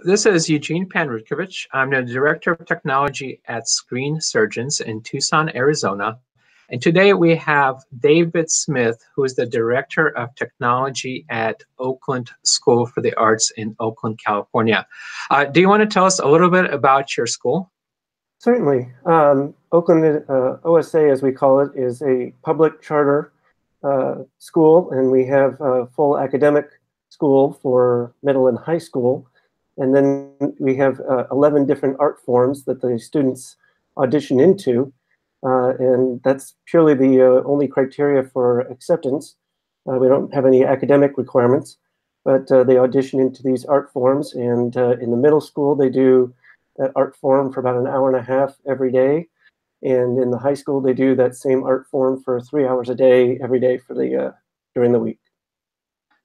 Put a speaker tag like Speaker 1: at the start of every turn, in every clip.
Speaker 1: This is Eugene Panrutkovich. I'm the Director of Technology at Screen Surgeons in Tucson, Arizona. And today we have David Smith, who is the Director of Technology at Oakland School for the Arts in Oakland, California. Do you want to tell us a little bit about your school?
Speaker 2: Certainly. Oakland OSA, as we call it, is a public charter school, and we have a full academic school for middle and high school. And then we have 11 different art forms that the students audition into. And that's purely the only criteria for acceptance. We don't have any academic requirements, but they audition into these art forms. And in the middle school, they do that art form for about an hour and a half every day. And in the high school, they do that same art form for 3 hours a day, every day for the during the week.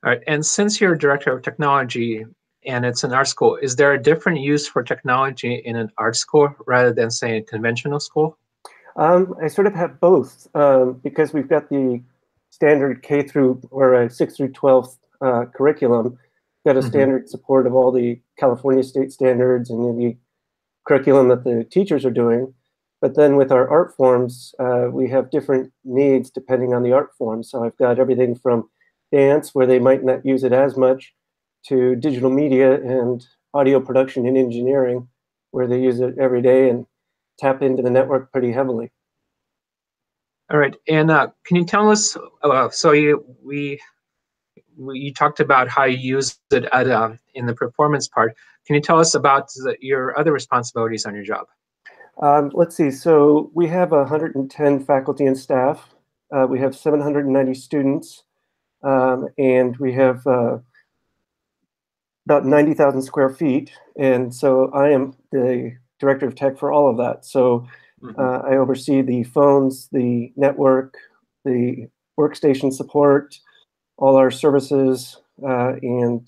Speaker 1: All right. And since you're Director of Technology and it's an art school, is there a different use for technology in an art school rather than, say, a conventional school?
Speaker 2: I sort of have both because we've got the standard K through or 6 through 12 curriculum, got a standard support of all the California state standards and the curriculum that the teachers are doing. But then with our art forms, we have different needs depending on the art form. So I've got everything from dance, where they might not use it as much, to digital media and audio production and engineering, where they use it every day and tap into the network pretty heavily.
Speaker 1: All right, and can you tell us? So you talked about how you use it in the performance part. Can you tell us about your other responsibilities on your job?
Speaker 2: Let's see. So we have 110 faculty and staff. We have 790 students, and we have about 90,000 square feet. And so I am the director of tech for all of that. So I oversee the phones, the network, the workstation support, all our services, and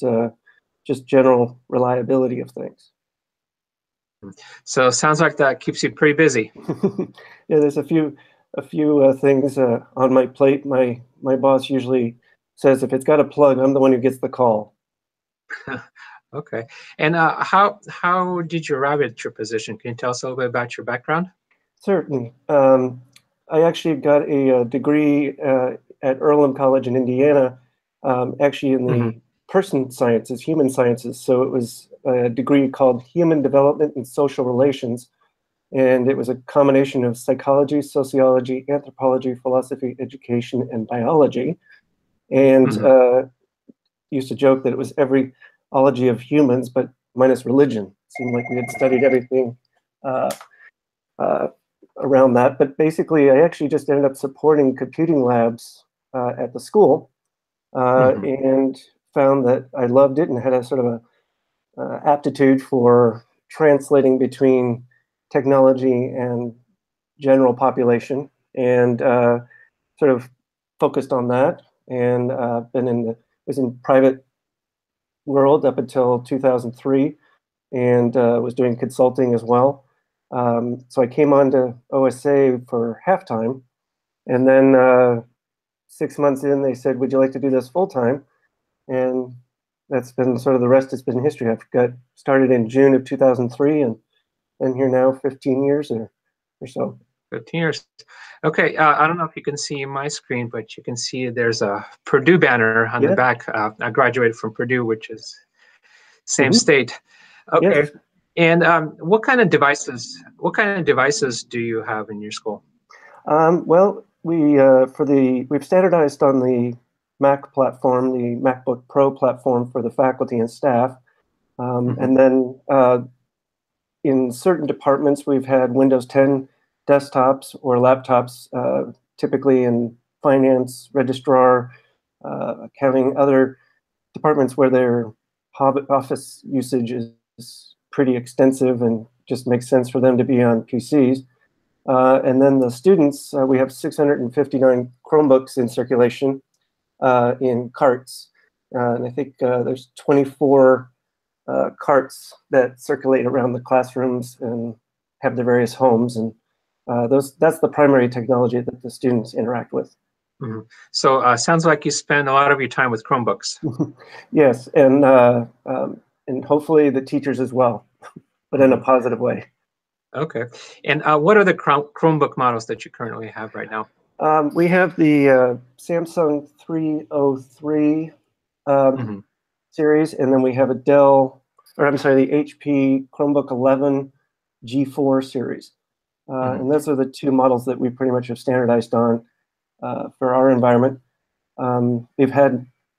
Speaker 2: just general reliability of things.
Speaker 1: So it sounds like that keeps you pretty busy.
Speaker 2: Yeah, there's a few things on my plate. My boss usually says if it's got a plug, I'm the one who gets the call.
Speaker 1: Okay. And how did you arrive at your position? Can you tell us a little bit about your background?
Speaker 2: Certainly. I actually got a degree at Earlham College in Indiana, actually in the person sciences, human sciences. So it was a degree called Human Development and Social Relations. And it was a combination of psychology, sociology, anthropology, philosophy, education, and biology. And used to joke that it was every ology of humans, but minus religion. It seemed like we had studied everything around that. But basically, I actually just ended up supporting computing labs at the school and found that I loved it and had a sort of a aptitude for translating between technology and general population, and sort of focused on that. And was in private world up until 2003, and was doing consulting as well. So I came on to OSA for halftime, and then 6 months in, they said, "Would you like to do this full time?" And that's been sort of the rest has been history. I've got started in June of 2003, and been here now 15 years or so.
Speaker 1: 15 years. Okay, I don't know if you can see my screen, but you can see there's a Purdue banner on the back. I graduated from Purdue, which is same state. Okay, yes. And what kind of devices do you have in your school?
Speaker 2: Well, we've standardized on the Mac platform, the MacBook Pro platform for the faculty and staff, and then in certain departments we've had Windows 10 desktops or laptops, typically in finance, registrar, accounting, other departments where their office usage is pretty extensive and just makes sense for them to be on PCs. And then the students, we have 659 Chromebooks in circulation in carts. And I think there's 24 carts that circulate around the classrooms and have their various homes. And that's the primary technology that the students interact with.
Speaker 1: So sounds like you spend a lot of your time with Chromebooks.
Speaker 2: Yes, and and hopefully the teachers as well, but in a positive way.
Speaker 1: Okay. And what are the Chromebook models that you currently have right now?
Speaker 2: We have the Samsung 303 series, and then we have a Dell, or I'm sorry, the HP Chromebook 11 G4 series. And those are the two models that we pretty much have standardized on for our environment.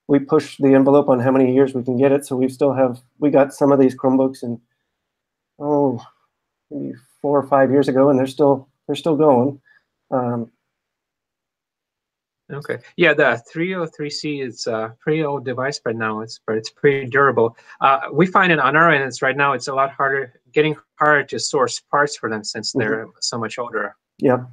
Speaker 2: We pushed the envelope on how many years we can get it, so we got some of these Chromebooks in, maybe 4 or 5 years ago, and they're still going.
Speaker 1: Okay. Yeah, the 303C is a pretty old device right now. But it's pretty durable. We find it on our end. Right now it's a lot getting harder to source parts for them since they're so much older.
Speaker 2: Yeah.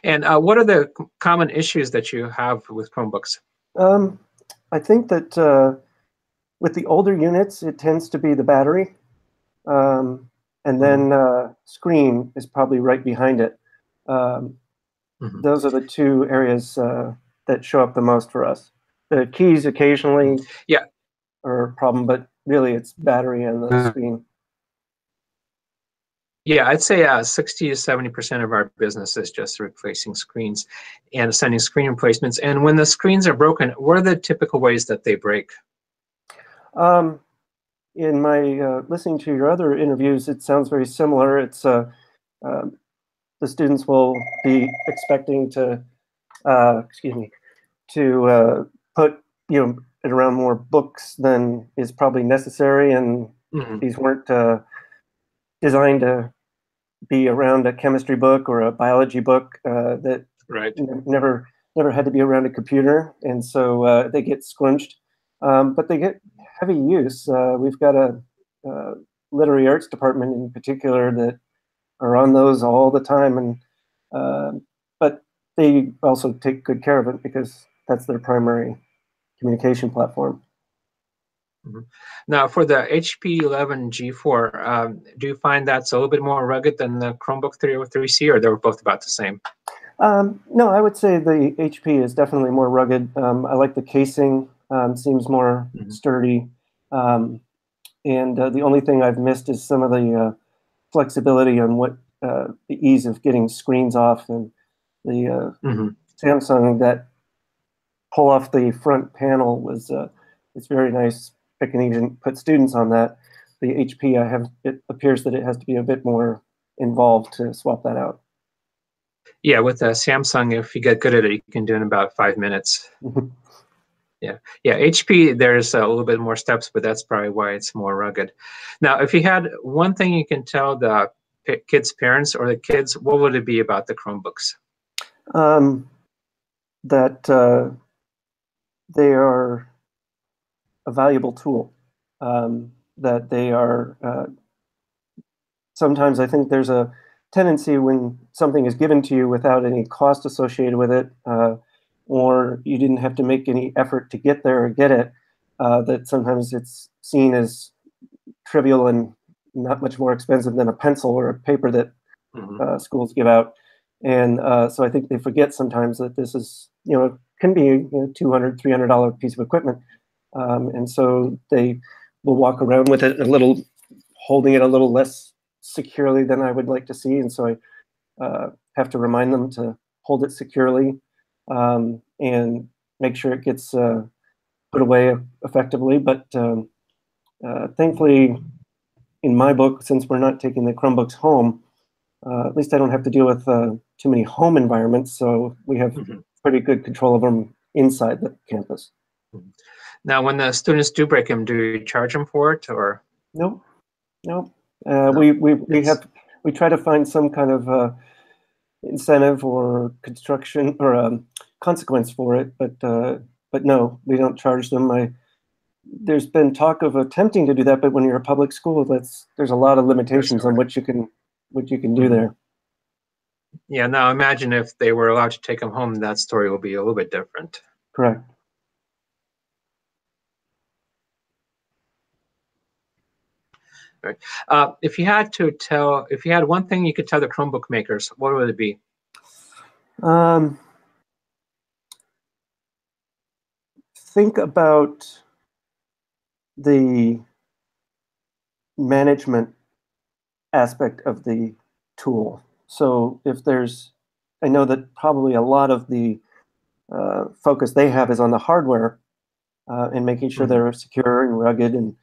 Speaker 1: And what are the common issues that you have with Chromebooks?
Speaker 2: I think that with the older units, it tends to be the battery, and then screen is probably right behind it. Those are the two areas that show up the most for us. The keys occasionally are a problem, but really it's battery and the screen.
Speaker 1: Yeah, I'd say 60 to 70% of our business is just replacing screens and sending screen replacements. And when the screens are broken, what are the typical ways that they break?
Speaker 2: In my listening to your other interviews, it sounds very similar. It's the students will be expecting to, put it around more books than is probably necessary, and these weren't designed to be around a chemistry book or a biology book that never had to be around a computer, and so they get scrunched, but they get heavy use. We've got a literary arts department in particular that are on those all the time, and but they also take good care of it because that's their primary communication platform.
Speaker 1: Now, for the HP 11 G4, do you find that's a little bit more rugged than the Chromebook 303C, or they're both about the same?
Speaker 2: No, I would say the HP is definitely more rugged. I like the casing; seems more sturdy. And the only thing I've missed is some of the flexibility on what the ease of getting screens off, and the Samsung that pull off the front panel was it's very nice. I can even put students on that. The HP, it appears that it has to be a bit more involved to swap that out.
Speaker 1: Yeah, with the Samsung, if you get good at it, you can do it in about 5 minutes. Yeah, HP, there's a little bit more steps, but that's probably why it's more rugged. Now, if you had one thing you can tell the kids' parents or the kids, what would it be about the Chromebooks?
Speaker 2: That they are a valuable tool, that they are, sometimes I think there's a tendency when something is given to you without any cost associated with it, or you didn't have to make any effort to get there or get it, that sometimes it's seen as trivial and not much more expensive than a pencil or a paper that schools give out. And so I think they forget sometimes that this is, can be a $200, $300 piece of equipment. And so they will walk around with it holding it a little less securely than I would like to see. And so I have to remind them to hold it securely and make sure it gets put away effectively. But thankfully, in my book, since we're not taking the Chromebooks home, at least I don't have to deal with too many home environments. So we have pretty good control of them inside the campus.
Speaker 1: Now, when the students do break them, do you charge them for it, or?
Speaker 2: No. We try to find some kind of incentive or construction or consequence for it, but no, we don't charge them. There's been talk of attempting to do that, but when you're a public school, there's a lot of limitations on what you can do there.
Speaker 1: Yeah. Now, imagine if they were allowed to take them home, that story will be a little bit different.
Speaker 2: Correct.
Speaker 1: Right. If you had one thing you could tell the Chromebook makers, what would it be?
Speaker 2: think about the management aspect of the tool. So if there's, I know that probably a lot of the focus they have is on the hardware and making sure they're secure and rugged and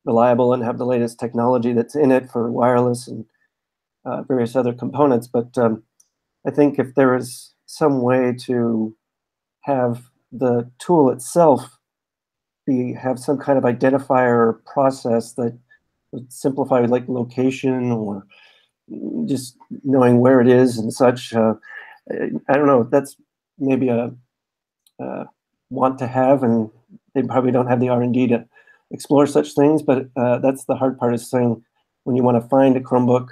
Speaker 2: reliable and have the latest technology that's in it for wireless and various other components. But I think if there is some way to have the tool itself have some kind of identifier or process that would simplify, like location or just knowing where it is and such. I don't know. That's maybe a want to have, and they probably don't have the R&D to explore such things. But that's the hard part, is saying when you want to find a Chromebook.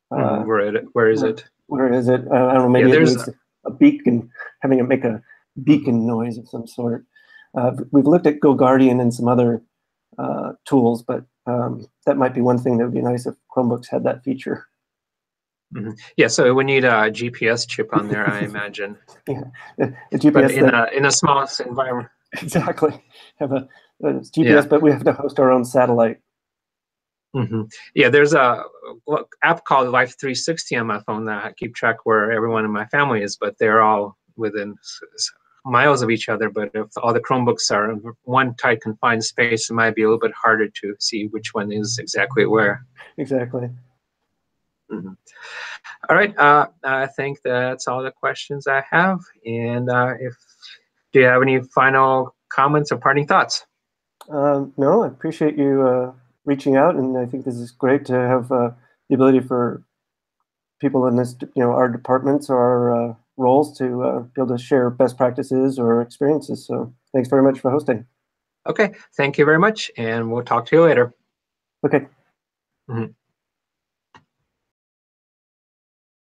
Speaker 1: Where is it?
Speaker 2: Where is it? I don't know. Maybe it needs a beacon, having it make a beacon noise of some sort. We've looked at GoGuardian and some other tools, but that might be one thing that would be nice if Chromebooks had that feature.
Speaker 1: Yeah, so it would need a GPS chip on there, I imagine.
Speaker 2: Yeah, a GPS,
Speaker 1: but in a small environment.
Speaker 2: Exactly. Have a GPS, but we have to host our own satellite.
Speaker 1: Yeah, there's a app called Life 360 on my phone that I keep track where everyone in my family is, but they're all within miles of each other. But if all the Chromebooks are in one tight confined space, it might be a little bit harder to see which one is exactly where.
Speaker 2: Exactly.
Speaker 1: All right, I think that's all the questions I have. And do you have any final comments or parting thoughts?
Speaker 2: No, I appreciate you reaching out, and I think this is great to have the ability for people in this, our departments or our roles to be able to share best practices or experiences. So thanks very much for hosting.
Speaker 1: Okay, thank you very much, and we'll talk to you later.
Speaker 2: Okay.